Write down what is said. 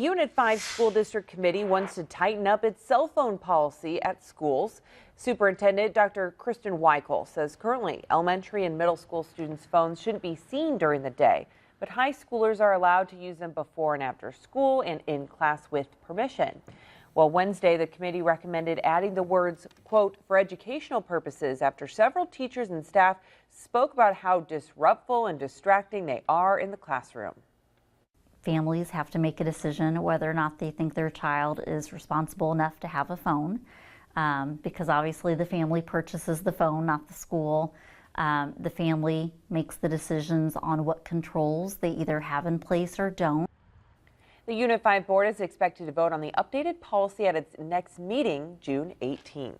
Unit 5 School District Committee wants to tighten up its cell phone policy at schools. Superintendent Dr. Kristen Weichel says currently elementary and middle school students' phones shouldn't be seen during the day, but high schoolers are allowed to use them before and after school and in class with permission. Well, Wednesday, the committee recommended adding the words, quote, for educational purposes after several teachers and staff spoke about how disruptive and distracting they are in the classroom. Families have to make a decision whether or not they think their child is responsible enough to have a phone, because obviously the family purchases the phone, not the school. The family makes the decisions on what controls they either have in place or don't. The Unit 5 board is expected to vote on the updated policy at its next meeting, June 18th.